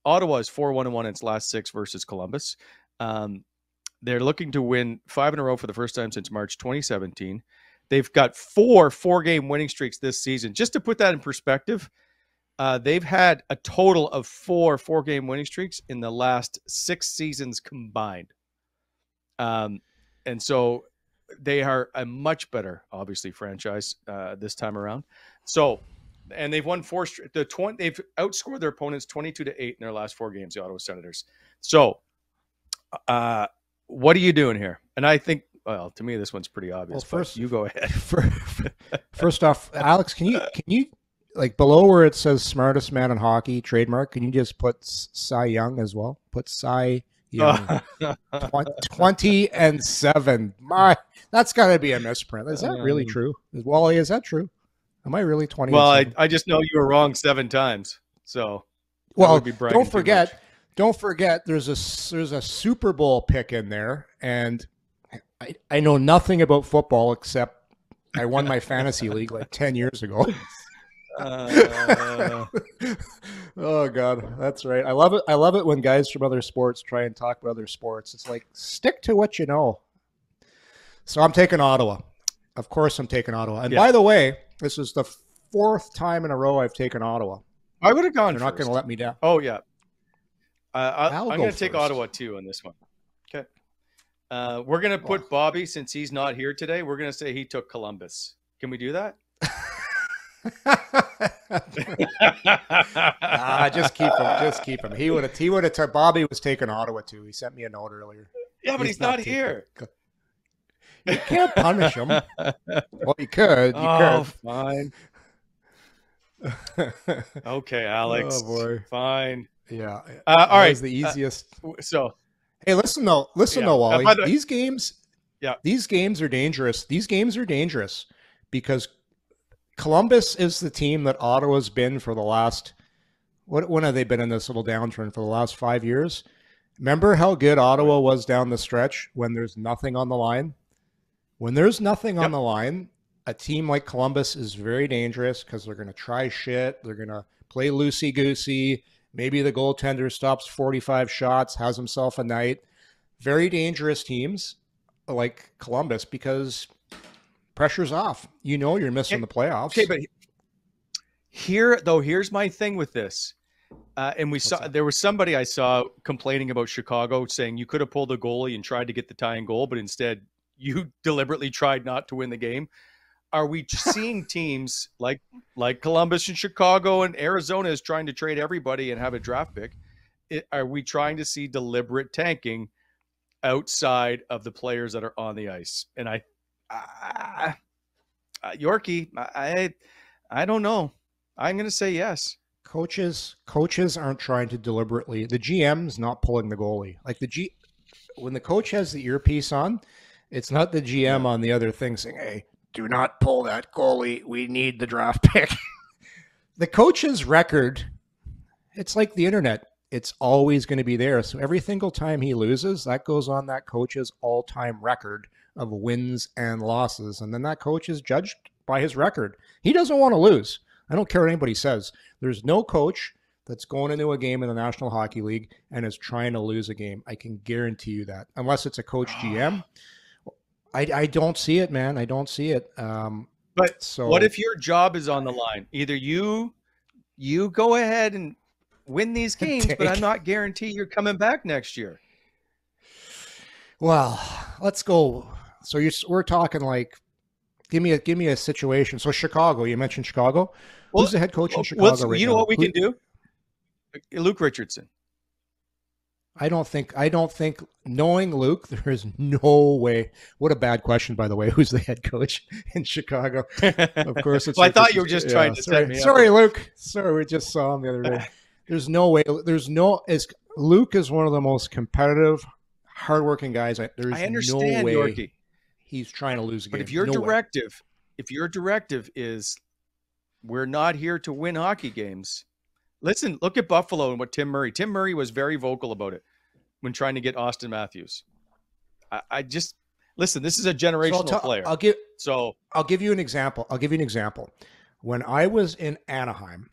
Ottawa is 4-1-1 in its last 6 versus Columbus. They're looking to win 5 in a row for the first time since March 2017. They've got 4-game winning streaks this season. Just to put that in perspective, they've had a total of 4-game winning streaks in the last 6 seasons combined. And so they are a much better, obviously, franchise this time around. So, and they've won 4. They've outscored their opponents 22-8 in their last 4 games, the Ottawa Senators. So, what are you doing here? And I think, well, to me, this one's pretty obvious. Well, first, you go ahead. First off, Alex, can you like below where it says smartest man in hockey trademark? Can you just put Cy Young as well? Put Cy Young 20-7. That's got to be a misprint. Is that really true? Wally, is that true? Am I really 20? Well, I just know you were wrong 7 times. So, well, don't forget, there's a Super Bowl pick in there, and I know nothing about football except I won my fantasy league like 10 years ago. Oh God, that's right. I love it. I love it when guys from other sports try and talk about other sports. It's like, stick to what you know. So I'm taking Ottawa. Of course I'm taking Ottawa. And by the way, this is the 4th time in a row I've taken Ottawa. I would have gone. They're not going to let me down. Oh yeah. I'm going to take Ottawa too on this one. Okay. We're going to put Bobby, since he's not here today, we're going to say he took Columbus. Can we do that? Just keep him. He would have. Bobby was taking Ottawa too. He sent me a note earlier. Yeah, but he's not here. You can't punish him. Well, you could. Fine. Okay, Alex. Oh boy. Fine. Yeah. All right. The easiest. So, hey, listen though, Wally. These games are dangerous. These games are dangerous because Columbus is the team that Ottawa's been for the last. When have they been in this little downturn for the last 5 years? Remember how good Ottawa was down the stretch when there's nothing on the line? When there's nothing on the line, a team like Columbus is very dangerous because they're going to try shit. They're going to play loosey-goosey. Maybe the goaltender stops 45 shots, has himself a night. Very dangerous teams like Columbus because pressure's off. You know you're missing the playoffs. Okay, but here's my thing with this. And there was somebody I saw complaining about Chicago saying you could have pulled a goalie and tried to get the tying goal, but instead you deliberately tried not to win the game. Are we seeing teams like Columbus and Chicago and Arizona is trying to trade everybody and have a draft pick? Are we trying to see deliberate tanking outside of the players that are on the ice? And Yorkie, I don't know. I'm going to say yes. Coaches aren't trying to deliberately. The GM's not pulling the goalie. Like when the coach has the earpiece on, it's not the GM on the other thing saying, "Hey, do not pull that goalie. We need the draft pick." The coach's record, it's like the internet. It's always going to be there. So every single time he loses, that goes on that coach's all-time record of wins and losses. And then that coach is judged by his record. He doesn't want to lose. I don't care what anybody says. There's no coach that's going into a game in the National Hockey League and is trying to lose a game. I can guarantee you that. Unless it's a coach GM. I don't see it, man. I don't see it. But what if your job is on the line? Either you go ahead and win these games, but I'm not guarantee you're coming back next year. Well, let's go. So we're talking like, give me a situation. So Chicago, you mentioned Chicago. Who's the head coach in Chicago right now? You know what we can do? Luke Richardson. I don't think, knowing Luke, there is no way. What a bad question, by the way. Who's the head coach in Chicago? Of course, it's. Well, I thought you were just trying to set me up. Sorry, Luke. Sorry, we just saw him the other day. There's no way. Luke is one of the most competitive, hardworking guys. There's I understand, no way Yorkie. He's trying to lose a game. But if your directive is, we're not here to win hockey games. Listen, look at Buffalo and what Tim Murray was very vocal about it when trying to get Austin Matthews. I just listen, this is a generational player. I'll give you an example. When I was in Anaheim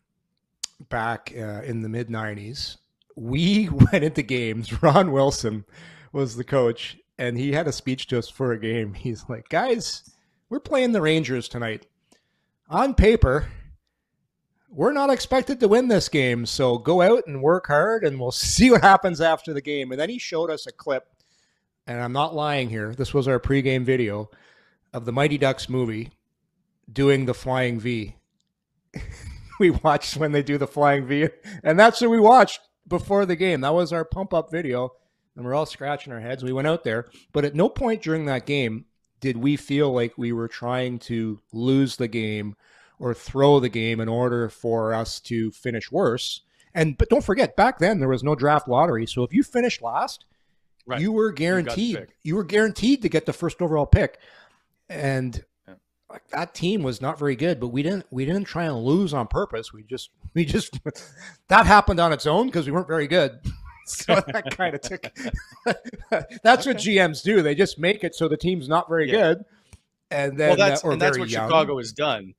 back in the mid-90s, we went into games. Ron Wilson was the coach, and he had a speech to us for a game. He's like, guys, we're playing the Rangers tonight. On paper, we're not expected to win this game, so go out and work hard, and we'll see what happens after the game. And then he showed us a clip, and I'm not lying here. This was our pregame video of the Mighty Ducks movie doing the Flying V. We watched when they do the Flying V, and that's what we watched before the game. That was our pump-up video, and we're all scratching our heads. We went out there, but at no point during that game did we feel like we were trying to lose the game or throw the game in order for us to finish worse. But don't forget, back then there was no draft lottery, so if you finished last, right, you were guaranteed. You were guaranteed to get the first overall pick, and like, that team was not very good. But we didn't try and lose on purpose. We just that happened on its own because we weren't very good. So that kind of took. That's what GMs do. They just make it so the team's not very good, and then that's what young. Chicago has done.